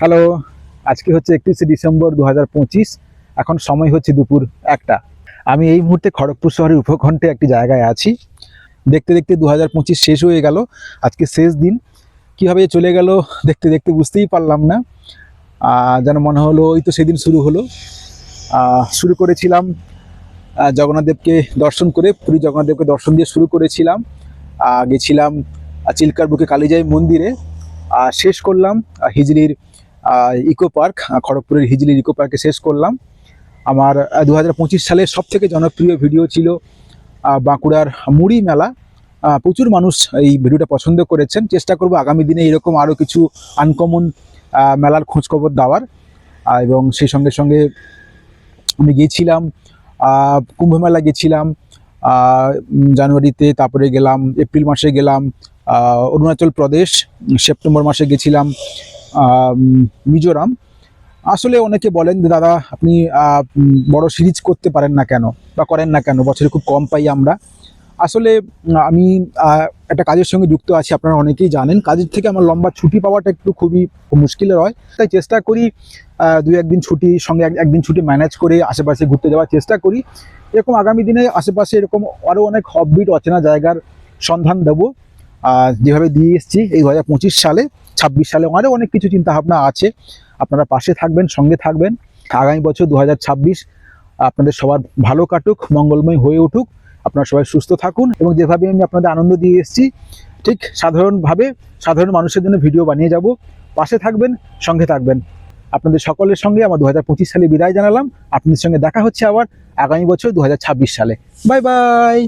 Hello, আজকে হচ্ছে 31শে December 2025। এখন সময় হচ্ছে দুপুর 1টা। আমি এই মুহূর্তে খড়গপুর শহরের উপকণ্ঠে একটি জায়গায় আছি। দেখতে দেখতে 2025 শেষ হয়ে গেল। আজকে শেষ দিন। কীভাবে চলে গেল দেখতে দেখতে বুঝতেই পারলাম না। যেন মনে হলো ওই তো সেদিন শুরু হলো। শুরু করেছিলাম জগন্নাথদেবকে দর্শন করে, পুরী জগন্নাথদেবকে দর্শন দিয়ে শুরু করেছিলাম। গেছিলাম চিল্কার বুকে কালীজাই মন্দিরে। শেষ করলাম হিজলির ইকো পার্ক, খড়গপুরের হিজলির ইকো পার্কে শেষ করলাম। আমার 2025 সালের সবথেকে জনপ্রিয় ভিডিও ছিল বাঁকুড়ার মুড়ি মেলা। প্রচুর মানুষ এই ভিডিওটা পছন্দ করেছেন। চেষ্টা করব আগামী দিনে এরকম আরও কিছু আনকমন মেলার খোঁজখবর দেওয়ার। এবং সেই সঙ্গে সঙ্গে আমি গিয়েছিলাম কুম্ভ মেলা, গেছিলাম জানুয়ারিতে, তারপরে গেলাম এপ্রিল মাসে, গেলাম অরুণাচল প্রদেশ, সেপ্টেম্বর মাসে গেছিলাম মিজোরাম। আসলে অনেকে বলেন যে দাদা আপনি বড় সিরিজ করতে পারেন না কেন বা করেন না কেন, বছরে খুব কম পাই আমরা। আসলে আমি একটা কাজের সঙ্গে যুক্ত আছি, আপনারা অনেকেই জানেন। কাজের থেকে আমার লম্বা ছুটি পাওয়াটা একটু খুবই মুশকিলের হয়, তাই চেষ্টা করি দুই একদিন ছুটি সঙ্গে একদিন ছুটি ম্যানেজ করে আশেপাশে ঘুরতে যাওয়ার চেষ্টা করি। এরকম আগামী দিনে আশেপাশে এরকম আরও অনেক হববিট অচেনা জায়গার সন্ধান দেবো, যেভাবে দিয়ে এসেছি এই 2025 সালে। 26 সালে আরও অনেক কিছু চিন্তাভাবনা আছে। আপনারা পাশে থাকবেন, সঙ্গে থাকবেন। আগামী বছর 2026 আপনাদের সবার ভালো কাটুক, মঙ্গলময় হয়ে উঠুক। আপনারা সবাই সুস্থ থাকুন এবং যেভাবে আমি আপনাদের আনন্দ দিয়ে এসেছি ঠিক সাধারণভাবে সাধারণ মানুষের জন্য ভিডিও বানিয়ে যাব। পাশে থাকবেন, সঙ্গে থাকবেন। আপনাদের সকলের সঙ্গে আমার 2025 সালে বিদায় জানালাম। আপনাদের সঙ্গে দেখা হচ্ছে আবার আগামী বছর 2026 সালে। Bye bye.